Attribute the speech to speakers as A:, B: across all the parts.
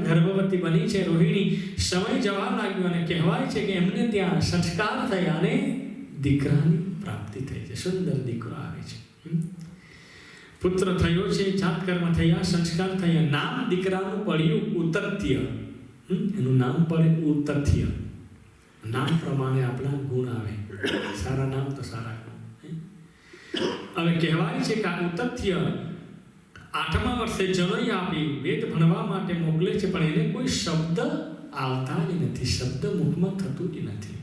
A: ગર્ભવતી બની છે રોહિણી. સમય જવા લાગ્યો અને કહેવાય છે કે એમને ત્યાં સંસ્કાર થયા અને દીકરાની પ્રાપ્તિ થઈ છે. સુંદર દીકરો આવે છે. પુત્ર થયો છે, જાતકર્મ થયા, સંસ્કાર થયા. નામ દીકરાનું પડ્યું ઉતથ્ય. એનું નામ પડે ઉતથ્ય. નામ પ્રમાણે આપણા ગુણ આવે. સારા નામ તો સારા ગુણ. હવે કહેવાય છે કે આ ઉતથ્ય 8મા વર્ષે જનોઈ આપી વેદ ભણવા માટે મોકલે છે, પણ એને કોઈ શબ્દ આવતા જ નથી, શબ્દ મુખમાં થતું જ નથી.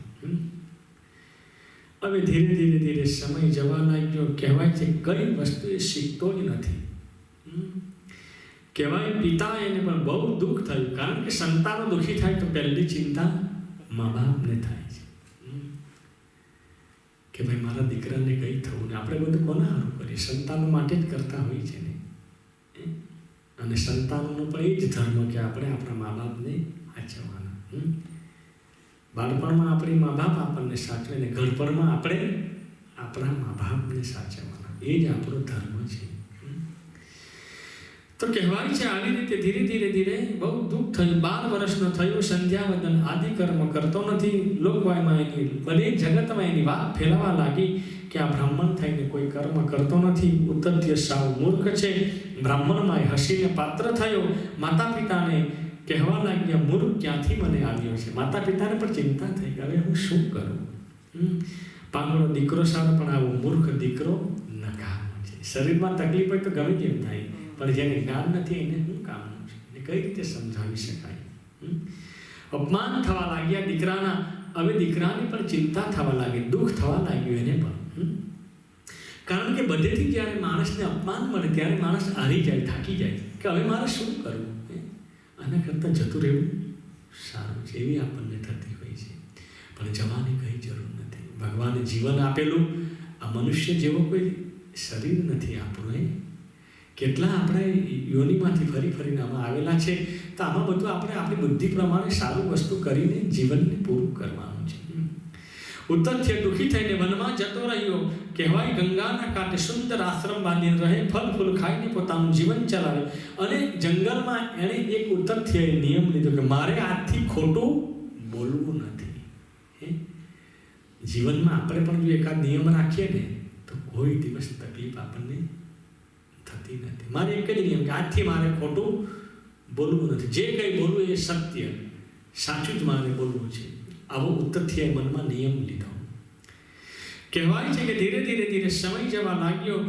A: હવે ધીરે ધીરે ધીરે સમય જવા લાગ્યો. કહેવાય છે કઈ વસ્તુ એ શીખતો જ નથી. કહેવાય પિતા એને પણ બહુ દુઃખ થયું, કારણ કે સંતાનો દુઃખી થાય તો પહેલી ચિંતા મા બાપને થાય છે કે ભાઈ મારા દીકરાને કંઈ થવું ને. આપણે બધું કોના સારું કરીએ? સંતાનો માટે જ કરતા હોઈએ છીએ ને. અને સંતાનોનો પણ એ જ ધર્મ કે આપણે આપણા મા બાપને સાચવવાના. બાળપણમાં આપણી મા બાપ આપણને સાચવે ને ઘરપણમાં આપણે આપણા મા બાપને સાચવવાના. એ જ આપણો ધર્મ છે. તો કહેવાય છે આવી રીતે ધીરે ધીરે ધીરે બહુ દુઃખ થયું. 12 વર્ષનો થયો, સંધ્યાવદન આદિ કર્મ કરતો નથી. લોકવાયમાં એની બધી જગતમાં એની વાત ફેલાવા લાગી કે આ બ્રાહ્મણ થઈને કોઈ કર્મ કરતો નથી. ઉતથ્ય સાવ મૂર્ખ છે. બ્રાહ્મણમાં હસીને પાત્ર થયો. માતા પિતાને કહેવા લાગ્યા મૂર્ખ ક્યાંથી મને આવ્યો છે. માતા પિતાને પણ ચિંતા થઈ કે હવે હું શું કરું? પાંગળો દીકરો સારો, પણ આવો મૂર્ખ દીકરો નકામો છે. શરીરમાં તકલીફ હોય તો ગમે તેમ થાય, પણ જેને જ્ઞાન નથી એને શું કામનું છે? એને કઈ રીતે સમજાવી શકાય? અપમાન થવા લાગ્યા દીકરાના. હવે દીકરાની પણ ચિંતા થવા લાગી, દુઃખ થવા લાગ્યું એને પણ. કારણ કે બધેથી જ્યારે માણસને અપમાન મળે ત્યારે માણસ હારી જાય, થાકી જાય કે હવે મારે શું કરવું? આના કરતાં જતું રહેવું સારું છે, એવી આપણને થતી હોય છે. પણ જવાની કંઈ જરૂર નથી. ભગવાને જીવન આપેલું. આ મનુષ્ય જેવો કોઈ શરીર નથી આપણું. કેટલા આપણે યોનિમાંથી ફરી ફરીને આમાં આવેલા છે. તો આમાં બધું આપણે આપણી બુદ્ધિ પ્રમાણે સારું વસ્તુ કરીને જીવનને પૂરું કરવાનું છે. ઉતથ્ય દુઃખી થઈને વનમાં જતો રહ્યો. કહેવાય ગંગાના કાંઠે સુંદર આશ્રમ બાંધીને રહે, ફળ ફૂલ ખાઈને પોતાનું જીવન ચલાવે. અને જંગલમાં એણે એક ઉતથ્યએ નિયમ લીધો કે મારે આજથી ખોટું બોલવું નથી. જીવનમાં આપણે પણ જો એકાદ નિયમ રાખીએ ને તો કોઈ દિવસ તકલીફ આપણને થતી નથી. મારે એક જ નિયમ કે આજથી મારે ખોટું બોલવું નથી. જે કંઈ બોલવું એ સત્ય, સાચું જ મારે બોલવું છે. આવો ઉતથ્યએ મનમાં નિયમ લીધો. કહેવાય છે કે ધીરે ધીરે ધીરે સમય જવા લાગ્યો.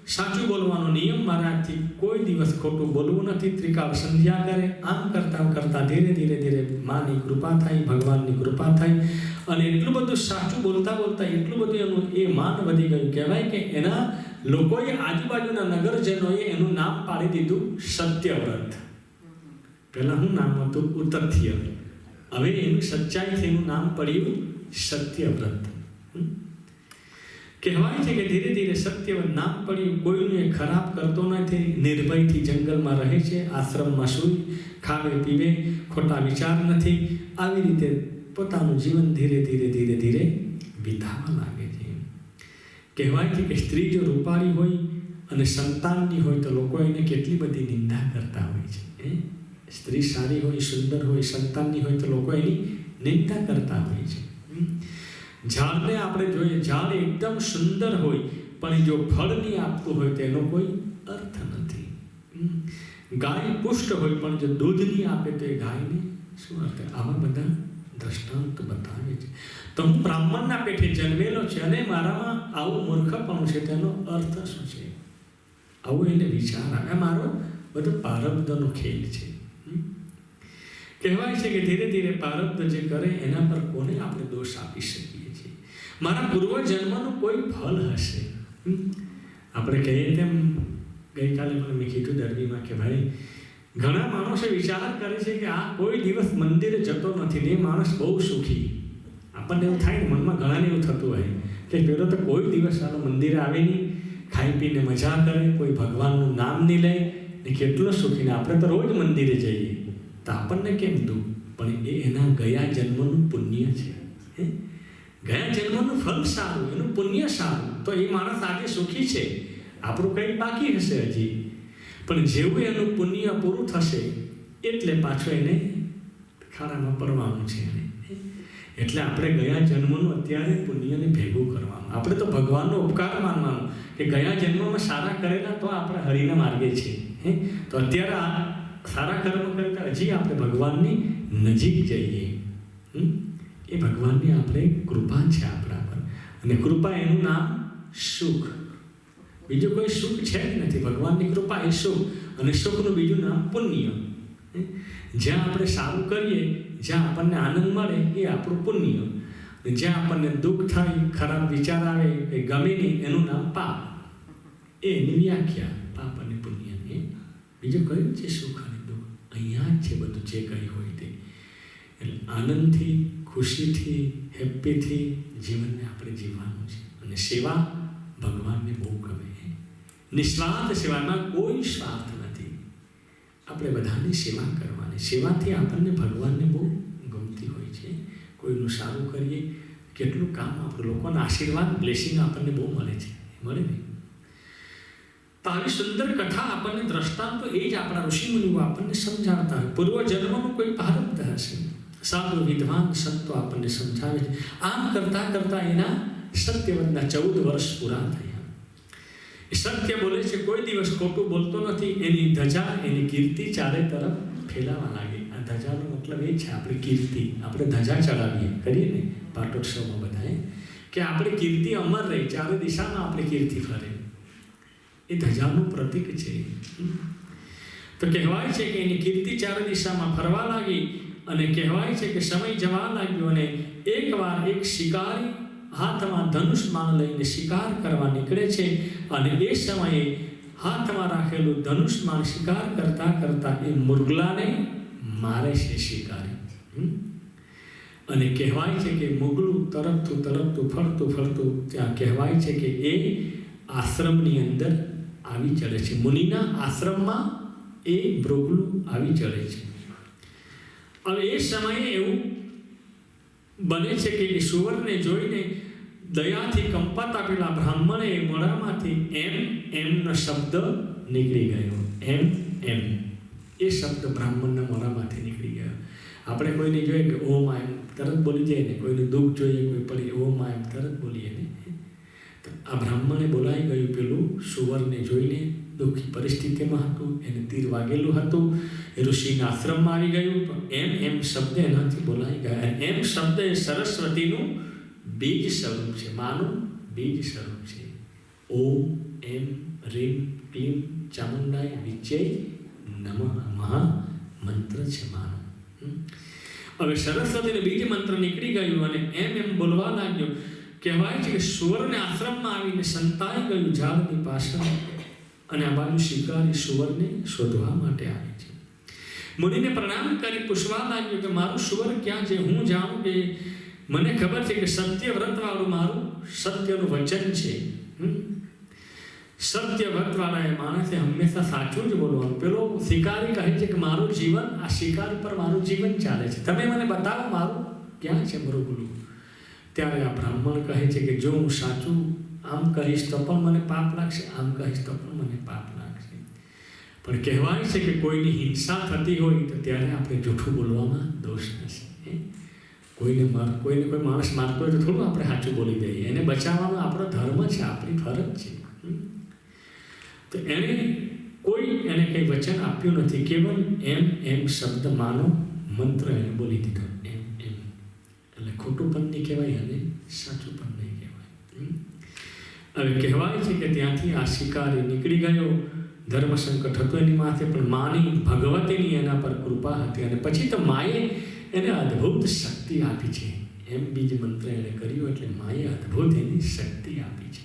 A: સાચું બોલવાનો નિયમ મારાથી કોઈ દિવસ ખોટું બોલવું નથી. ત્રિકાળ સંધ્યા કરે. આમ કરતાં કરતાં ધીરે ધીરે ધીરે માની કૃપા થાય, ભગવાનની કૃપા થાય. અને એટલું બધું સાચું બોલતા બોલતા એટલું બધું એનું એ માન વધી ગયું. કહેવાય કે એના લોકોએ આજુબાજુના નગરજનોએ એનું નામ પાડી દીધું સત્યવ્રત. પહેલાં શું નામ હતું? ઉતથ્ય. હવે એનું સચ્ચાઈથી એનું નામ પડ્યું સત્યવ્રત. કહેવાય છે કે ધીરે ધીરે સત્યવ્રત નામ પડ્યું. કોઈનું એ ખરાબ કરતો નથી. નિર્ભયથી જંગલમાં રહે છે. આશ્રમમાં સૂઈ ખાવે પીવે, ખોટા વિચાર નથી. આવી રીતે પોતાનું જીવન ધીરે ધીરે ધીરે ધીરે વિતાવા લાગે છે. કહેવાય છે કે સ્ત્રી જો રૂપાળી હોય અને સંતાનની હોય તો લોકો એને કેટલી બધી નિંદા કરતા હોય છે. સ્ત્રી સારી હોય, સુંદર હોય, સંતાનની હોય તો લોકો એની નિંદા કરતા હોય છે. ઝાડને આપણે જોઈએ, ઝાડ એકદમ સુંદર હોય પણ જો ફળ નહીં આપતું હોય તો એનો કોઈ અર્થ નથી. ગાય પુષ્ટ હોય પણ જો દૂધ નહીં આપે તો એ ગાયને શું અર્થ? આવા બધા દ્રષ્ટાંત બતાવે છે. તો હું બ્રાહ્મણના પેટે જન્મેલો છે અને મારામાં આવું મૂર્ખપણું છે, તેનો અર્થ શું છે? આવું એને વિચાર આવે. મારો બધો પ્રારબ્ધનો ખેલ છે. કહેવાય છે કે ધીરે ધીરે પ્રારબ્ધ જે કરે એના પર કોને આપણે દોષ આપી શકીએ છીએ? મારા પૂર્વજન્મનું કોઈ ફળ હશે. આપણે કહીએ તેમ ગઈકાલે પણ મેં કીધું દરવીમાં કે ભાઈ ઘણા માણસો વિચાર કરે છે કે આ કોઈ દિવસ મંદિરે જતો નથી ને એ માણસ બહુ સુખી. આપણને એવું થાય ને, મનમાં ઘણાને એવું થતું હોય કે પેલો તો કોઈ દિવસ આનો મંદિરે આવે નહીં, ખાઈ પીને મજા કરે, કોઈ ભગવાનનું નામ નહીં લે ને કેટલો સુખી. ને આપણે તો રોજ મંદિરે જઈએ તો આપણને કેમ દુઃખ? પણ એ એના ગયા જન્મનું પુણ્ય છે. ગયા જન્મનું ફળ સારું, એનું પુણ્ય સારું, તો એ માણસ આજે સુખી છે. આપણું કંઈક બાકી હશે હજી, પણ જેવું એનું પુણ્ય પૂરું થશે એટલે પાછો એને ખાડામાં પડવાનું છે. એટલે આપણે ગયા જન્મનું અત્યારે પુણ્યને ભેગું કરવાનું. આપણે તો ભગવાનનો ઉપકાર માનવાનો કે ગયા જન્મમાં સારા કરેલા તો આપણે હરિના માર્ગે છે. તો અત્યારે આ સારા કર્મ કરતા હજી આપણે ભગવાનની નજીક જઈએ. એ ભગવાનની આપણે કૃપા છે આપણા પર. અને કૃપા એનું નામ સુખ. બીજું કોઈ સુખ છે જ નથી. ભગવાનની કૃપા એ સુખ, અને સુખનું બીજું નામ પુણ્ય. જ્યાં આપણે સારું કરીએ, જ્યાં આપણને આનંદ મળે એ આપણું પુણ્ય. જ્યાં આપણને દુઃખ થાય, ખરાબ વિચાર આવે, એ ગમે નહીં, એનું નામ પાપ. એ એની વ્યાખ્યા પાપ અને પુણ્યની. બીજું કયું છે સુખ અને દુઃખ? અહીંયા જ છે બધું જે કંઈ હોય તે. એટલે આનંદથી, ખુશીથી, હેપીથી જીવનને આપણે જીવવાનું છે. અને સેવા ભગવાનને બહુ ગમે. નિસ્વાર્થ સેવામાં કોઈ સ્વાર્થ નથી. આપણે બધાની સેવા કરવાની. સેવાથી આપણને ભગવાનને બહુ ગમતી હોય છે. કોઈનું સારું કરીએ, કેટલું કામ આપણે લોકોના આશીર્વાદ, બ્લેસિંગ આપણને બહુ મળે છે. મળે ને? તો આવી સુંદર કથા આપણને દ્રષ્ટાંતો એ જ આપણા ઋષિમુનિઓ આપણને સમજાવતા હોય. પૂર્વજન્મનું કોઈ પ્રારબ્ધ હશે. સાધુ વિદ્વાન સંતો આપણને સમજાવે છે. આમ કરતાં કરતાં એના સત્યવતના 14 વર્ષ પૂરા થયા. સત્ય બોલે છે, કોઈ દિવસ ખોટું બોલતો નથી. એની ધજા, એની કીર્તિ ચારે તરફ ફેલાવા લાગી. આ ધજાનો મતલબ એ છે આપણી કીર્તિ. આપણે ધજા ચડાવીએ કરીએ ને પાટોત્સવમાં બધાએ, કે આપણી કીર્તિ અમર રહે, ચારે દિશામાં આપણી કીર્તિ ફરે. એ ધજાનું પ્રતીક છે. તો કહેવાય છે કે એની કીર્તિ ચારે દિશામાં ફરવા લાગી. અને કહેવાય છે કે સમય જવા લાગ્યો અને એકવાર એક શિકારી હાથમાં ધનુષ્માન લઈને શિકાર કરવા નીકળે છે. અને એ સમયે હાથમાં રાખેલું ધનુષ્માન શિકાર કરતા કરતા એ મુરગલાને મારે છે શિકારી. અને કહેવાય છે કે મુગલું તરફતું ફરતું ત્યાં કહેવાય છે કે એ આશ્રમની અંદર આવી ચડે છે. મુનિના આશ્રમમાં એ મૃગલું આવી ચડે છે. હવે એ સમયે એવું બને છે કે એ સુવરને જોઈને દયાથી કંપાતા પેલા બ્રાહ્મણે મોઢામાંથી એમનો શબ્દ નીકળી ગયો. એમ એ શબ્દ બ્રાહ્મણના મોઢામાંથી નીકળી ગયો. આપણે કોઈને જોઈએ કે ઓમ એમ તરત બોલી જાય ને, કોઈને દુઃખ જોઈએ, કોઈ પડી ઓમ એમ તરત બોલીએ ને. તો આ બ્રાહ્મણે બોલાઈ ગયું પેલું સુવરને જોઈને. દુઃખી પરિસ્થિતિમાં હતું, એને તીર વાગેલું હતું, એ ઋષિના આશ્રમમાં આવી ગયું. તો એમ શબ્દ એનાથી બોલાઈ ગયા. એમ શબ્દ એ સરસ્વતીનું બીજ સ્વરૂપ છે, માનું બીજ સ્વરૂપ છે. ઓમ એમ રીમ ક્લીમ ચામુંડાય વિજય નમઃ મહા મંત્ર છે માનું. હવે સરસ્વતીને બીજ મંત્ર નીકળી ગયું અને એમ બોલવા લાગ્યો. કહેવાય છે કે સુવરને આશ્રમમાં આવીને સંતાઈ ગયું ઝાડની પાછળ. અને આ બાજુ શિકારી સુવરને શોધવા માટે આવે છે. મુનિને પ્રણામ કરી પૂછવા લાગ્યો કે મારું સુવર ક્યાં છે? હું જાણું કે મને ખબર છે કે સત્ય વ્રતવાળું મારું સત્યનું વચન છે. સત્ય વ્રતવાળા એ માણસે હંમેશા સાચું જ બોલવાનું. પેલો શિકારી કહે છે કે મારું જીવન આ શિકાર પર મારું જીવન ચાલે છે, તમે મને બતાવો મારું ક્યાં છે મૃગલું. ત્યારે આ બ્રાહ્મણ કહે છે કે જો હું સાચું આમ કહીશ તો પણ મને પાપ લાગશે, આમ કહીશ તો પણ મને પાપ લાગશે. પણ કહેવાય છે કે કોઈની હિંસા થતી હોય તો ત્યારે આપણે જૂઠું બોલવામાં દોષ નથી. કોઈ માણસ મારતો હોય તો થોડું આપણે સાચું બોલી દઈએ. એને બચાવવાનો આપણો ધર્મ છે, આપણી ફરજ છે. તો એને કંઈ વચન આપ્યું નથી. કેવલ એમ શબ્દ માનો મંત્ર એને બોલી દીધો. એમ એટલે ખોટું પણ નહીં કહેવાય અને સાચું પણ નહીં કહેવાય. હવે કહેવાય છે કે ત્યાંથી આ શિકારી નીકળી ગયો. ધર્મ સંકટ હતું એની માથે, પણ માની ભગવતીની એના પર કૃપા હતી. અને પછી તો માએ એને અદ્ભુત શક્તિ આપી છે. એમ બીજ મંત્ર એણે કર્યું એટલે માએ અદ્ભુત એની શક્તિ આપી છે.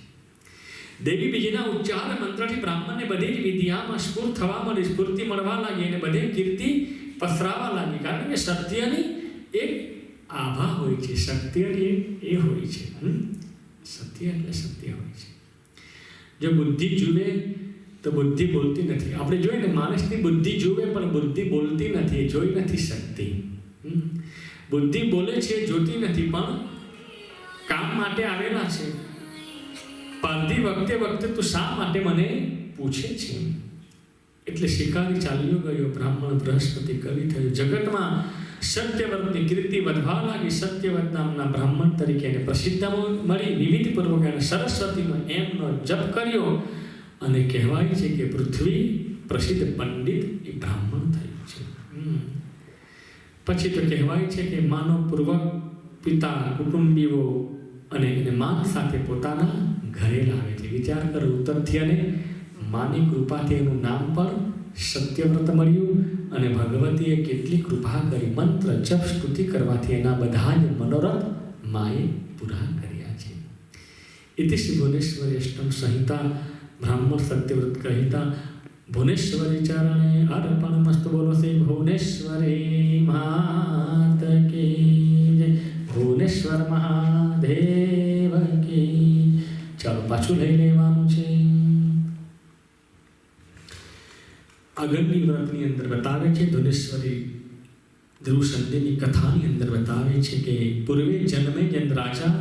A: દેવી બીજના ઉચ્ચાર મંત્રથી બ્રાહ્મણને બધી જ વિદ્યામાં સ્ફૂર્તિ મળવા લાગી અને બધે કીર્તિ પસરાવા લાગી. કારણ કે સત્યની એક આભા હોય છે, સત્યની એ હોય છે. સત્ય એટલે સત્ય હોય છે. જો બુદ્ધિ જુએ તો બુદ્ધિ બોલતી નથી. આપણે જોઈએ ને માણસની બુદ્ધિ જુએ પણ બુદ્ધિ બોલતી નથી, જોઈ નથી શકતી. બુદ્ધિ બોલે છે, જોતી નથી, પણ કામ માટે આવેલા છે. પારધી વખતે તું શા માટે મને પૂછે છે? એટલે શિકારી ચાલ્યો ગયો, બ્રાહ્મણ બૃહસ્પતિ કવિ થયો. જગતમાં સત્યવ્રતની કીર્તિ વધવા લાગી. સત્યવ્રત નામના બ્રાહ્મણ તરીકે એને પ્રસિદ્ધ મળી. વિવિધપૂર્વક એને સરસ્વતીનો એમનો જપ કર્યો અને કહેવાય છે કે પૃથ્વી પ્રસિદ્ધ પંડિત એ બ્રાહ્મણ થયું છે. પછી તો કહેવાય છે કે માનવપૂર્વક પિતા કુટુંબીઓ અને એને માન સાથે પોતાના ઘરે લાવે છે. વિચાર કરો, ઉત્તરથી અને માની કૃપાથી એનું નામ પણ સત્યવ્રત મળ્યું અને ભગવતીએ કેટલી કૃપા કરી. મંત્ર જપ સ્તુતિ કરવાથી એના બધા જ મનોરથ માએ પૂરા કર્યા છે. ઇતિ શ્રી ભુવનેશ્વરી અષ્ટમ સંહિતા બ્રાહ્મણ સત્યવ્રત કહિતા ભુવનેશ્વરી ચરણે અર્પણમસ્તુ. બોલો શ્રી ભુવનેશ્વરી માત કી જય. ભુવનેશ્વર મહાદેવ કી. ચાલો પાછું લઈ લેવાનું છે. આગળની વ્રતની અંદર બતાવે છે, ધુનેશ્વરી ધ્રુવ સંધ્યાની કથાની અંદર બતાવે છે કે પૂર્વે જન્મે જન રાજા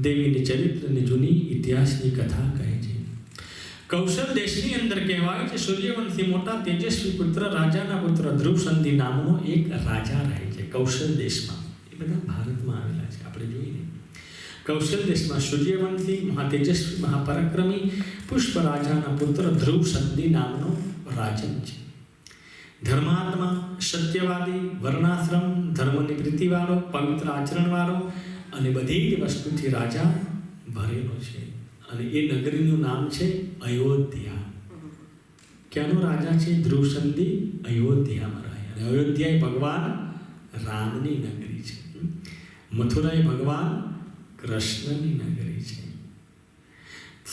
A: દેવીની ચરિત્રની જૂની ઇતિહાસની કથા કહે છે. કૌશલ દેશની અંદર કહેવાય છે સૂર્યવંશી મોટા તેજસ્વી પુત્ર રાજાના પુત્ર ધ્રુવ સંધિ નામનો એક રાજા રહે છે કૌશલ દેશમાં. એ બધા ભારતમાં આવેલા છે, આપણે જોઈએ. કૌશલ દેશમાં સૂર્યવંશી મહાતેજસ્વી મહાપરાક્રમી પુષ્પ રાજાના પુત્ર ધ્રુવ સંધિ નામનો રાજન છે. ધર્માત્મા, સત્યવાદી, વર્ણાશ્રમ, ધર્મની પ્રીતિવાળો, પવિત્ર આચરણવાળો અને બધી જ વસ્તુથી રાજા ભરેલો છે. અને એ નગરીનું નામ છે અયોધ્યા. ક્યાંનો રાજા છે? ધ્રુવ સંધિ અયોધ્યામાં રહે. અને અયોધ્યા એ ભગવાન રામની નગરી છે. મથુરા એ ભગવાન કૃષ્ણની નગરી છે.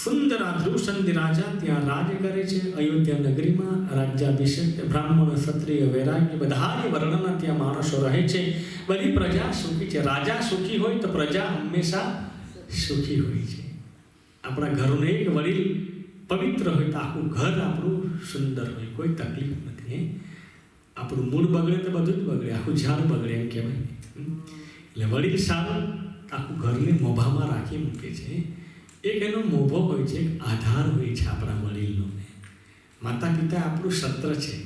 A: સુંદર ધ્રુવ સંધિ રાજા ત્યાં રાજ કરે છે અયોધ્યા નગરીમાં. રાજ્યાભિષેક, બ્રાહ્મણ, ક્ષત્રિય, વૈરાગ્ય બધા જ વર્ણના ત્યાં માણસો રહે છે. બધી પ્રજા સુખી છે. રાજા સુખી હોય તો પ્રજા હંમેશા સુખી હોય છે. આપણા ઘરનું એક વડીલ પવિત્ર હોય તો આખું ઘર આપણું સુંદર હોય, કોઈ તકલીફ નથી. આપણું મૂળ બગડે તો બધું જ બગડે, આખું ઝાડ બગડે એમ કહેવાય. એટલે વડીલ સારું આખું ઘરને મોભામાં રાખી મૂકે છે. એક એનો મોભો હોય છે, એક આધાર હોય છે આપણા વડીલનો. માતા પિતા આપણું સત્ર છે.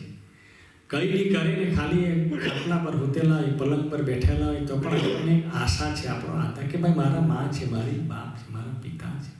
A: કંઈ નહીં કરીને ખાલી ખાટલા પર હોતેલા હોય, પલંગ પર બેઠેલા હોય તો પણ આપણને આશા છે, આપણો આધાર કે ભાઈ મારા મા છે, મારી બાપ છે, મારા પિતા છે.